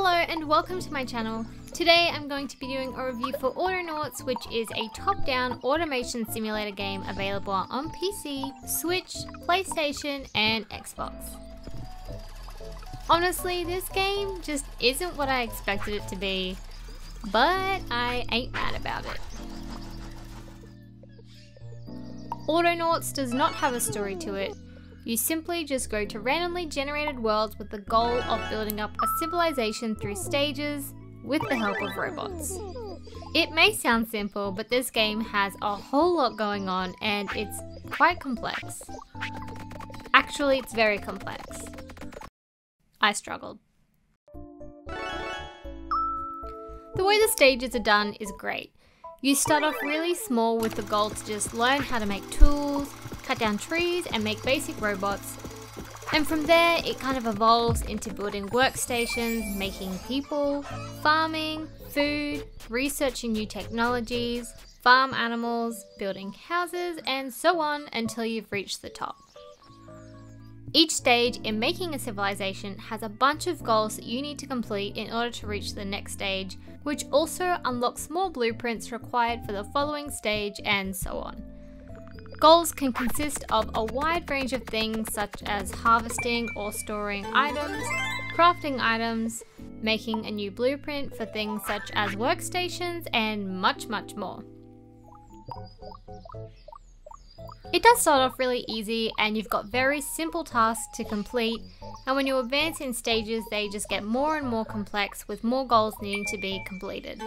Hello and welcome to my channel. Today I'm going to be doing a review for Autonauts, which is a top-down automation simulator game available on PC, Switch, PlayStation and Xbox. Honestly, this game just isn't what I expected it to be, but I ain't mad about it. Autonauts does not have a story to it. You simply just go to randomly generated worlds with the goal of building up a civilization through stages with the help of robots. It may sound simple, but this game has a whole lot going on and it's quite complex. Actually, it's very complex. I struggled. The way the stages are done is great. You start off really small with the goal to just learn how to make tools, cut down trees and make basic robots, and from there it kind of evolves into building workstations, making people, farming, food, researching new technologies, farm animals, building houses, and so on until you've reached the top. Each stage in making a civilization has a bunch of goals that you need to complete in order to reach the next stage, which also unlocks more blueprints required for the following stage and so on. Goals can consist of a wide range of things such as harvesting or storing items, crafting items, making a new blueprint for things such as workstations, and much more. It does start off really easy and you've got very simple tasks to complete, and when you advance in stages they just get more and more complex with more goals needing to be completed.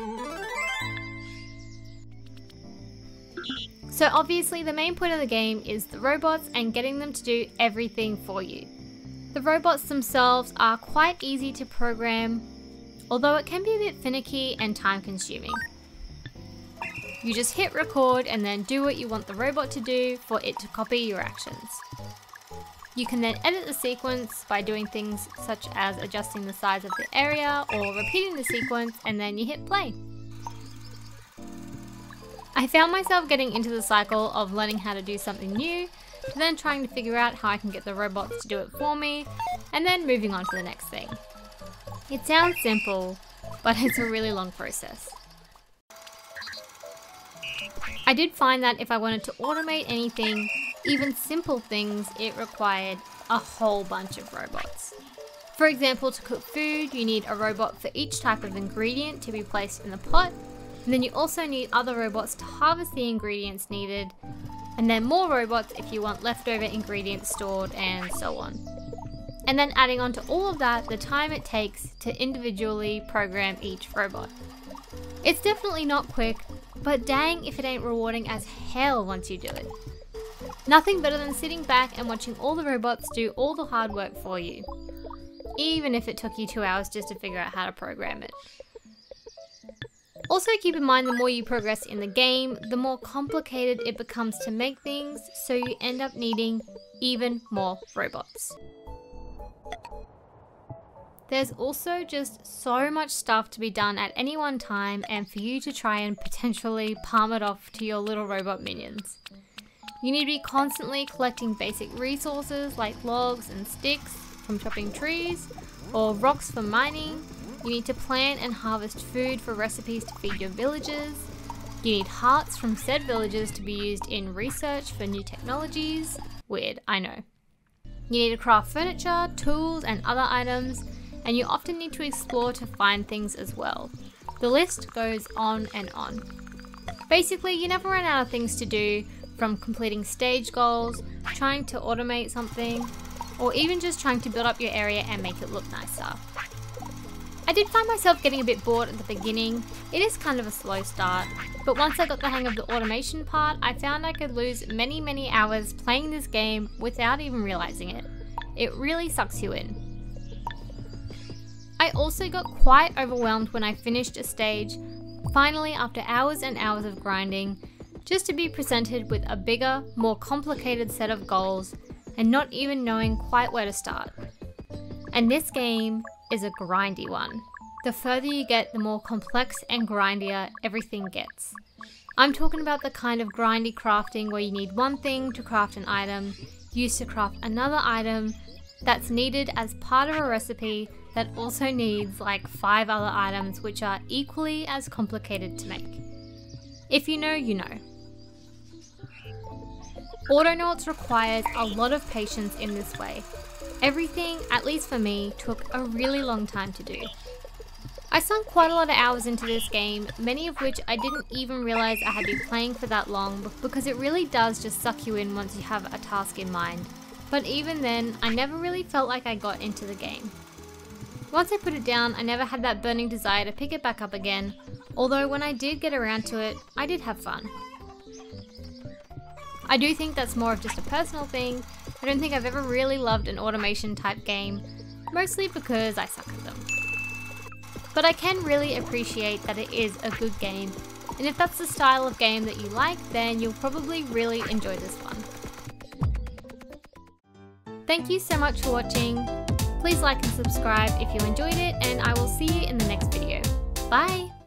So obviously the main point of the game is the robots and getting them to do everything for you. The robots themselves are quite easy to program, although it can be a bit finicky and time consuming. You just hit record and then do what you want the robot to do for it to copy your actions. You can then edit the sequence by doing things such as adjusting the size of the area or repeating the sequence, and then you hit play. I found myself getting into the cycle of learning how to do something new, to then trying to figure out how I can get the robots to do it for me, and then moving on to the next thing. It sounds simple, but it's a really long process. I did find that if I wanted to automate anything, even simple things, it required a whole bunch of robots. For example, to cook food, you need a robot for each type of ingredient to be placed in the pot, and then you also need other robots to harvest the ingredients needed, and then more robots if you want leftover ingredients stored, and so on. And then adding on to all of that, the time it takes to individually program each robot. It's definitely not quick, but dang if it ain't rewarding as hell once you do it. Nothing better than sitting back and watching all the robots do all the hard work for you, even if it took you 2 hours just to figure out how to program it. Also keep in mind the more you progress in the game, the more complicated it becomes to make things, so you end up needing even more robots. There's also just so much stuff to be done at any one time and for you to try and potentially palm it off to your little robot minions. You need to be constantly collecting basic resources like logs and sticks from chopping trees or rocks for mining. You need to plant and harvest food for recipes to feed your villagers. You need hearts from said villagers to be used in research for new technologies. Weird, I know. You need to craft furniture, tools and other items, and you often need to explore to find things as well. The list goes on and on. Basically, you never run out of things to do, from completing stage goals, trying to automate something, or even just trying to build up your area and make it look nicer. I did find myself getting a bit bored at the beginning. It is kind of a slow start, but once I got the hang of the automation part, I found I could lose many hours playing this game without even realizing it. It really sucks you in. I also got quite overwhelmed when I finished a stage, finally after hours and hours of grinding, just to be presented with a bigger, more complicated set of goals and not even knowing quite where to start. And this game is a grindy one. The further you get, the more complex and grindier everything gets. I'm talking about the kind of grindy crafting where you need one thing to craft an item, used to craft another item, that's needed as part of a recipe that also needs like 5 other items which are equally as complicated to make. If you know, you know. Autonauts requires a lot of patience in this way. Everything, at least for me, took a really long time to do. I sunk quite a lot of hours into this game, many of which I didn't even realise I had been playing for that long because it really does just suck you in once you have a task in mind. But even then, I never really felt like I got into the game. Once I put it down, I never had that burning desire to pick it back up again, although when I did get around to it, I did have fun. I do think that's more of just a personal thing. I don't think I've ever really loved an automation type game, mostly because I suck at them. But I can really appreciate that it is a good game, and if that's the style of game that you like, then you'll probably really enjoy this one. Thank you so much for watching. Please like and subscribe if you enjoyed it, and I will see you in the next video. Bye!